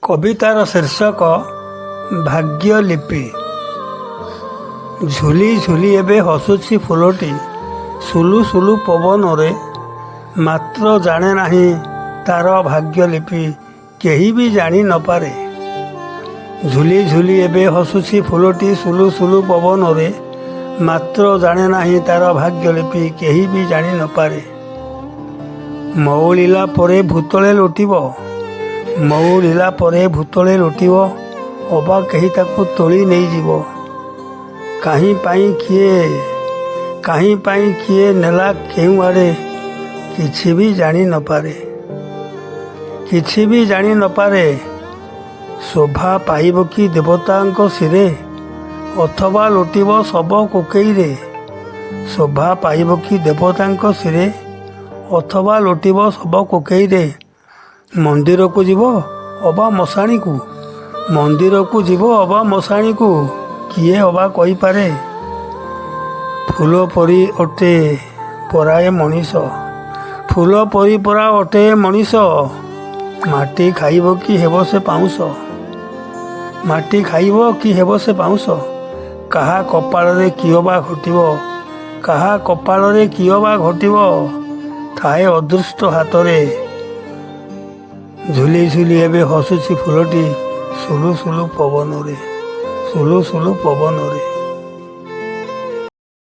କବିତାର ଶୀର୍ଷକ ଭାଗ୍ୟଲିପି। ଝୁଲି ଝୁଲି ଏବେ ହସୁଛି ଫୁଲଟି ସୁଲୁ ସୁଲୁ ପବନରେ, ମାତ୍ର ଜାଣେ ନାହିଁ ତାର ଭାଗ୍ୟଲିପି କେହି ବି ଜାଣି ନପାରେ। ଝୁଲି ଝୁଲି ଏବେ ହସୁଛି ଫୁଲଟି ସୁଲୁ ସୁଲୁ ପବନରେ, ମାତ୍ର ଜାଣେ ନାହିଁ ତାର ଭାଗ୍ୟଲିପି କେହି ବି ଜାଣି ନପାରେ। ମଉଳିଲା ପରେ ଭୂତଳେ ଲୋଟିବ, ମଉଳିଲା ପରେ ଭୂତଳେ ଲୋଟିବ, ଅବା କେହି ତାକୁ ତୋଳି ନେଇଯିବ। କାହିଁ ପାଇଁ କିଏ ନେଲା କେଉଁଆଡ଼େ କିଛି ବି ଜାଣି ନପାରେ, କିଛି ବି ଜାଣି ନପାରେ। ଶୋଭା ପାଇବ କି ଦେବତାଙ୍କ ଶିରେ, ଅଥବା ଲୋଟିବ ଶବ କୋକେଇରେ। ଶୋଭା ପାଇବ କି ଦେବତାଙ୍କ ଶିରେ, ଅଥବା ଲୋଟିବ ଶବ କୋକେଇରେ। ମନ୍ଦିରକୁ ଯିବ ଅବା ମଶାଣିକୁ, ମନ୍ଦିରକୁ ଯିବ ଅବା ମଶାଣିକୁ, କିଏ ଅବା କହିପାରେ। ଫୁଲ ପରି ଅଟେ ପରାଏ ମଣିଷ, ଫୁଲ ପରି ପରା ଅଟେ ମଣିଷ। ମାଟି ଖାଇବ କି ହେବ ସେ ପାଉଁଶ, ମାଟି ଖାଇବ କି ହେବ ସେ ପାଉଁଶ। କାହା କପାଳରେ କିଏ ବା ଘଟିବ, କାହା କପାଳରେ କିଏ ବା ଘଟିବ, ଥାଏ ଅଦୃଷ୍ଟ ହାତରେ। ଝୁଲି ଝୁଲି ଏବେ ହସୁଛି ଫୁଲଟି ସୁଲୁ ସୁଲୁ ପବନରେ, ସୁଲୁ ସୁଲୁ ପବନରେ।